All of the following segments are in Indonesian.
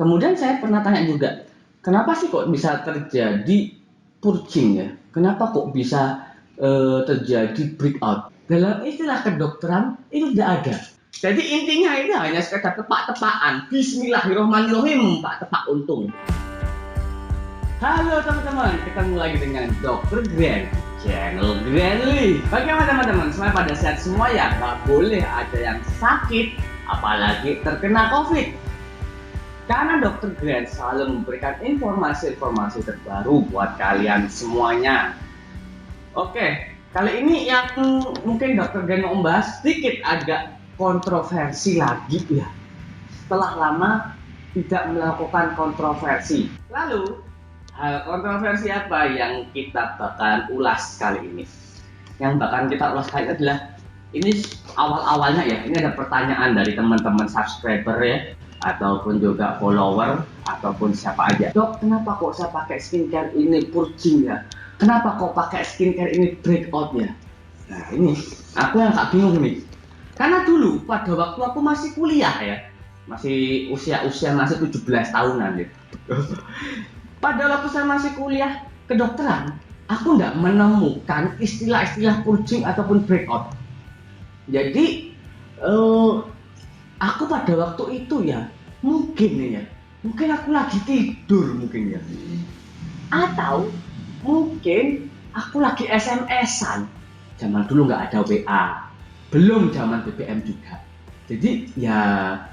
Kemudian saya pernah tanya juga, kenapa sih kok bisa terjadi purging ya? Kenapa kok bisa terjadi breakout? Dalam istilah kedokteran itu tidak ada. Jadi intinya itu hanya sekedar tepak-tepakan. Bismillahirrahmanirrahim, Pak tepak untung. Halo teman-teman, ketemu lagi dengan Dr. Grand, channel Grandly. Bagaimana teman-teman? Semuanya pada sehat semua ya? Gak boleh ada yang sakit, apalagi terkena COVID. Karena Dr. Grand selalu memberikan informasi-informasi terbaru buat kalian semuanya. Oke, kali ini yang mungkin Dr. Grand mau membahas sedikit agak kontroversi lagi ya. Setelah lama tidak melakukan kontroversi. Lalu, hal kontroversi apa yang kita bakalan ulas kali ini? Yang bakalan kita ulas kali ini adalah, ini awal-awalnya ya, ini ada pertanyaan dari teman-teman subscriber ya, ataupun juga follower, ataupun siapa aja. Dok, kenapa kok saya pakai skincare ini purging ya? Kenapa kok pakai skincare ini breakout ya? Nah ini, aku yang gak bingung nih. Karena dulu, pada waktu aku masih kuliah ya, masih usia masih 17 tahunan gitu. Pada waktu saya masih kuliah kedokteran, aku nggak menemukan istilah-istilah purging ataupun breakout. Jadi, aku pada waktu itu ya, mungkin aku lagi tidur mungkin ya. Atau mungkin aku lagi SMS-an. Zaman dulu nggak ada WA, belum zaman BBM juga. Jadi ya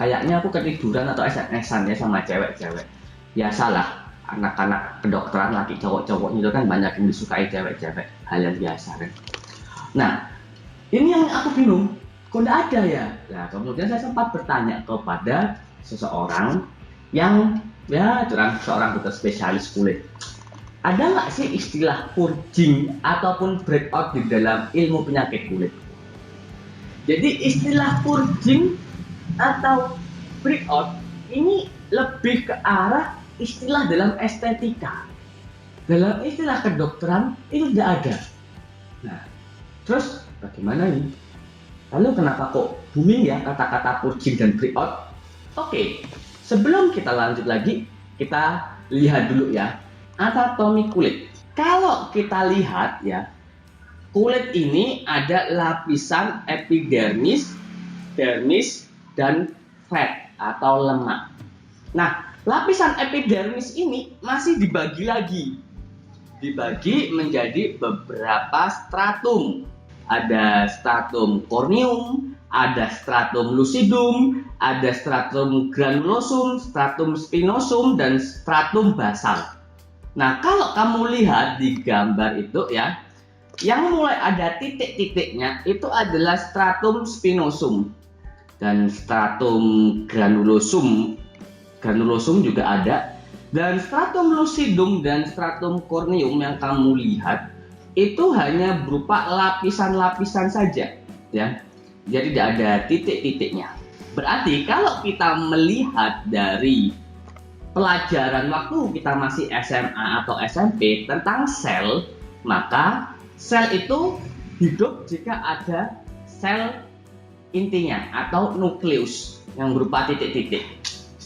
kayaknya aku ketiduran atau SMS-an ya sama cewek-cewek. Biasalah, anak-anak kedokteran laki cowok-cowok itu kan banyak yang disukai cewek-cewek, hal yang biasa kan. Nah, ini yang aku bingung, kok nggak ada ya? Nah, kemudian saya sempat bertanya kepada seseorang yang ya seorang dokter spesialis kulit. Ada nggak sih istilah purging ataupun breakout di dalam ilmu penyakit kulit? Jadi istilah purging atau breakout ini lebih ke arah istilah dalam estetika. Dalam istilah kedokteran itu tidak ada. Nah, terus bagaimana ini? Lalu kenapa kok booming ya kata-kata purging dan breakout? Oke, sebelum kita lanjut lagi, kita lihat dulu ya anatomi kulit. Kalau kita lihat ya, kulit ini ada lapisan epidermis, dermis, dan fat atau lemak. Nah, lapisan epidermis ini masih dibagi lagi. Dibagi menjadi beberapa stratum. Ada stratum corneum, ada stratum lucidum, ada stratum granulosum, stratum spinosum, dan stratum basal. Nah, kalau kamu lihat di gambar itu ya, yang mulai ada titik-titiknya itu adalah stratum spinosum dan stratum granulosum juga ada, dan stratum lucidum dan stratum corneum yang kamu lihat itu hanya berupa lapisan-lapisan saja ya, jadi tidak ada titik-titiknya. Berarti kalau kita melihat dari pelajaran waktu kita masih SMA atau SMP tentang sel, maka sel itu hidup jika ada sel intinya atau nukleus yang berupa titik-titik.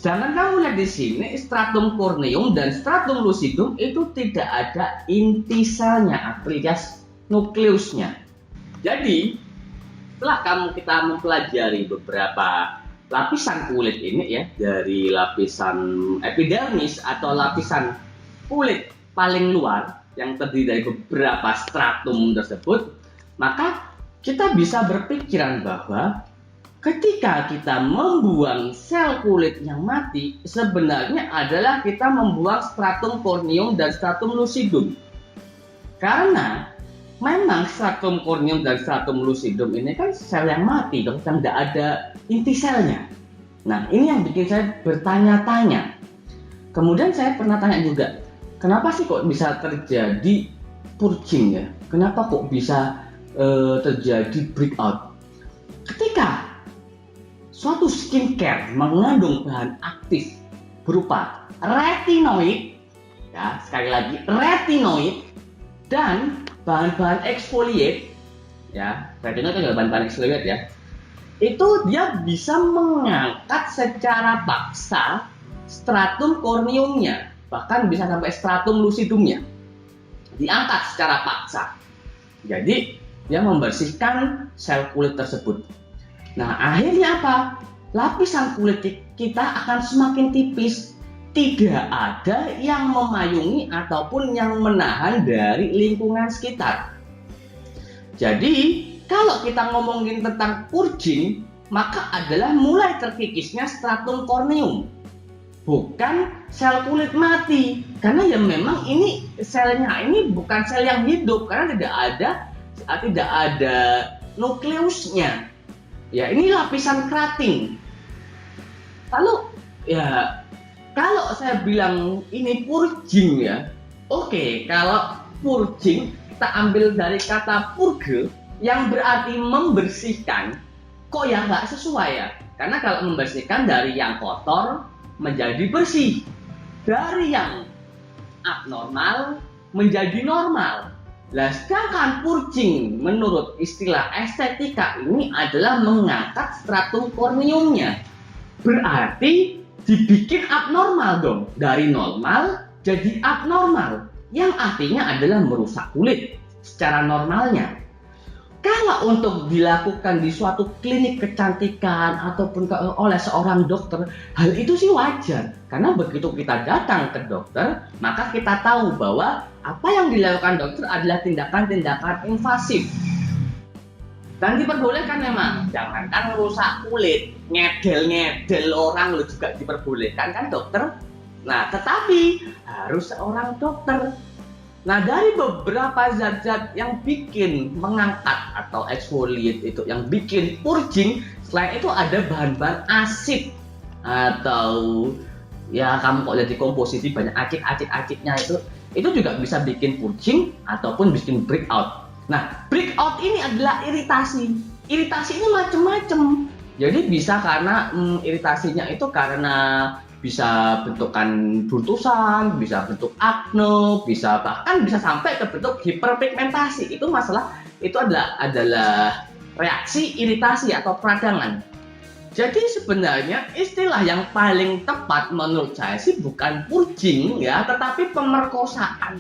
Sedangkan kamu lihat di sini stratum corneum dan stratum lucidum itu tidak ada inti selnya alias nukleusnya. Jadi setelah kita mempelajari beberapa lapisan kulit ini ya, dari lapisan epidermis atau lapisan kulit paling luar yang terdiri dari beberapa stratum tersebut, maka kita bisa berpikiran bahwa ketika kita membuang sel kulit yang mati, sebenarnya adalah kita membuang stratum corneum dan stratum lucidum. Karena memang stratum corneum dan stratum lucidum ini kan sel yang mati, yang tidak ada inti selnya. Nah, ini yang bikin saya bertanya-tanya. Kemudian saya pernah tanya juga, kenapa sih kok bisa terjadi purging ya? Kenapa kok bisa terjadi breakout? Ketika suatu skincare mengandung bahan aktif berupa retinoid, ya sekali lagi retinoid, dan bahan-bahan exfoliate, ya retinoid itu bahan-bahan exfoliate ya, itu dia bisa mengangkat secara paksa stratum corneumnya, bahkan bisa sampai stratum lucidumnya, diangkat secara paksa. Jadi dia membersihkan sel kulit tersebut. Nah, akhirnya apa? Lapisan kulit kita akan semakin tipis. Tidak ada yang memayungi ataupun yang menahan dari lingkungan sekitar. Jadi, kalau kita ngomongin tentang purging, maka adalah mulai terkikisnya stratum corneum. Bukan sel kulit mati. Karena ya memang ini selnya ini bukan sel yang hidup karena tidak ada nukleusnya. Ya, ini lapisan keratin. Lalu ya kalau saya bilang ini purging ya, oke, kalau purging kita ambil dari kata purge yang berarti membersihkan, kok ya nggak sesuai ya? Karena kalau membersihkan dari yang kotor menjadi bersih, dari yang abnormal menjadi normal. Nah, sedangkan purging menurut istilah estetika ini adalah mengangkat stratum corneumnya. Berarti dibikin abnormal dong, dari normal jadi abnormal, yang artinya adalah merusak kulit secara normalnya. Kalau untuk dilakukan di suatu klinik kecantikan ataupun oleh seorang dokter, hal itu sih wajar. Karena begitu kita datang ke dokter, maka kita tahu bahwa apa yang dilakukan dokter adalah tindakan-tindakan invasif. Dan diperbolehkan memang, jangankan merusak kulit, ngedel-ngedel orang lo juga diperbolehkan kan dokter. Nah, tetapi harus seorang dokter. Nah, dari beberapa zat-zat yang bikin mengangkat atau exfoliate itu, yang bikin purging, selain itu ada bahan-bahan asid atau ya kamu kok lihat di komposisi banyak acid-acid-acidnya itu juga bisa bikin purging ataupun bikin breakout. Nah, breakout ini adalah iritasi. Iritasi ini macam-macam. Jadi bisa karena iritasinya itu karena bisa bentukan buntusan, bisa bentuk akne, bahkan bisa sampai ke bentuk hiperpigmentasi. Itu adalah reaksi iritasi atau peradangan. Jadi sebenarnya istilah yang paling tepat menurut saya sih bukan purging ya, tetapi pemerkosaan.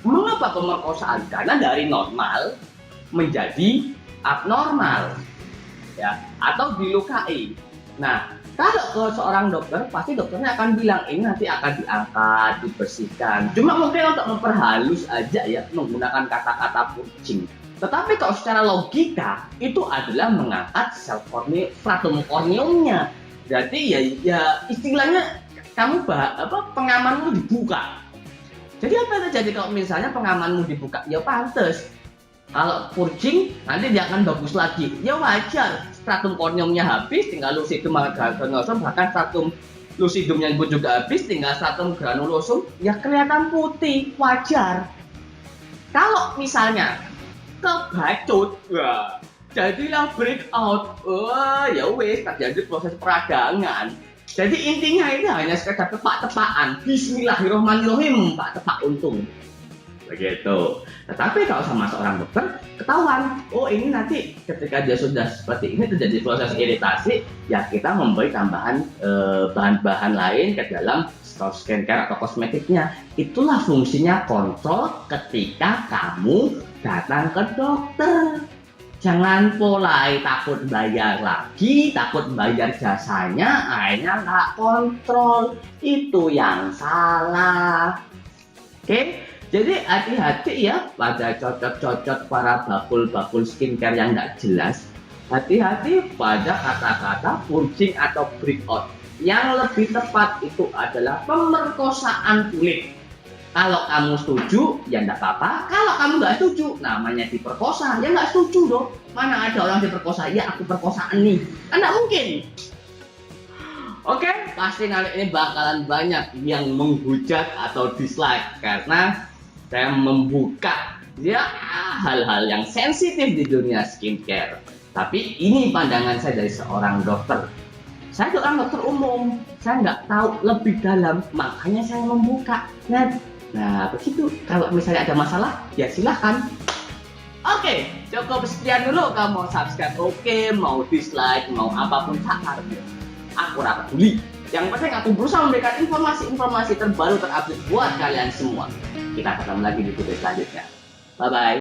Mengapa pemerkosaan? Karena dari normal menjadi abnormal, ya, atau dilukai. Nah, kalau ke seorang dokter, pasti dokternya akan bilang ini nanti akan diangkat, dibersihkan. Cuma mungkin untuk memperhalus aja ya, menggunakan kata-kata purging. Tetapi kalau secara logika itu adalah mengangkat sel stratum corneumnya. Jadi ya istilahnya kamu pengamanmu dibuka. Jadi apa yang terjadi kalau misalnya pengamanmu dibuka? Ya pantes. Kalau purging nanti dia akan bagus lagi. Ya wajar. Stratum corneumnya habis, tinggal lucidum granulosum, bahkan stratum lucidumnya pun juga habis, tinggal stratum granulosum. Ya kelihatan putih, wajar. Kalau misalnya kebacut, wah, jadilah breakout. Wah, ya wes terjadi proses peradangan. Jadi intinya ini hanya sekedar tepak-tepakan. Bismillahirrahmanirrahim, Pak tepak untung. Begitu. Tetapi kalau sama seorang dokter ketahuan, oh ini nanti ketika dia sudah seperti ini terjadi proses iritasi, ya kita memberi tambahan bahan-bahan lain ke dalam skincare atau kosmetiknya. Itulah fungsinya kontrol ketika kamu datang ke dokter. Jangan mulai takut bayar lagi, takut bayar jasanya, akhirnya nggak kontrol. Itu yang salah. Oke, jadi hati-hati ya pada cocok-cocok para bakul-bakul skincare yang nggak jelas. Hati-hati pada kata-kata purging atau breakout. Yang lebih tepat itu adalah pemerkosaan kulit. Kalau kamu setuju, ya nggak apa-apa. Kalau kamu nggak setuju, namanya diperkosa, ya nggak setuju dong. Mana ada orang diperkosa, ya aku perkosaan nih. Kan nggak mungkin. Oke, pasti kali ini bakalan banyak yang menghujat atau dislike karena saya membuka ya hal-hal yang sensitif di dunia skincare. Tapi ini pandangan saya dari seorang dokter. Saya seorang dokter umum, saya nggak tahu lebih dalam, makanya saya membuka. Nah, begitu. Kalau misalnya ada masalah, ya silahkan. Oke, cukup sekian dulu. Kamu mau subscribe, oke, mau dislike, mau apapun hak. Aku rapat peduli. Yang penting aku berusaha memberikan informasi-informasi terbaru terupdate buat kalian semua. Kita ketemu lagi di video selanjutnya. Bye-bye.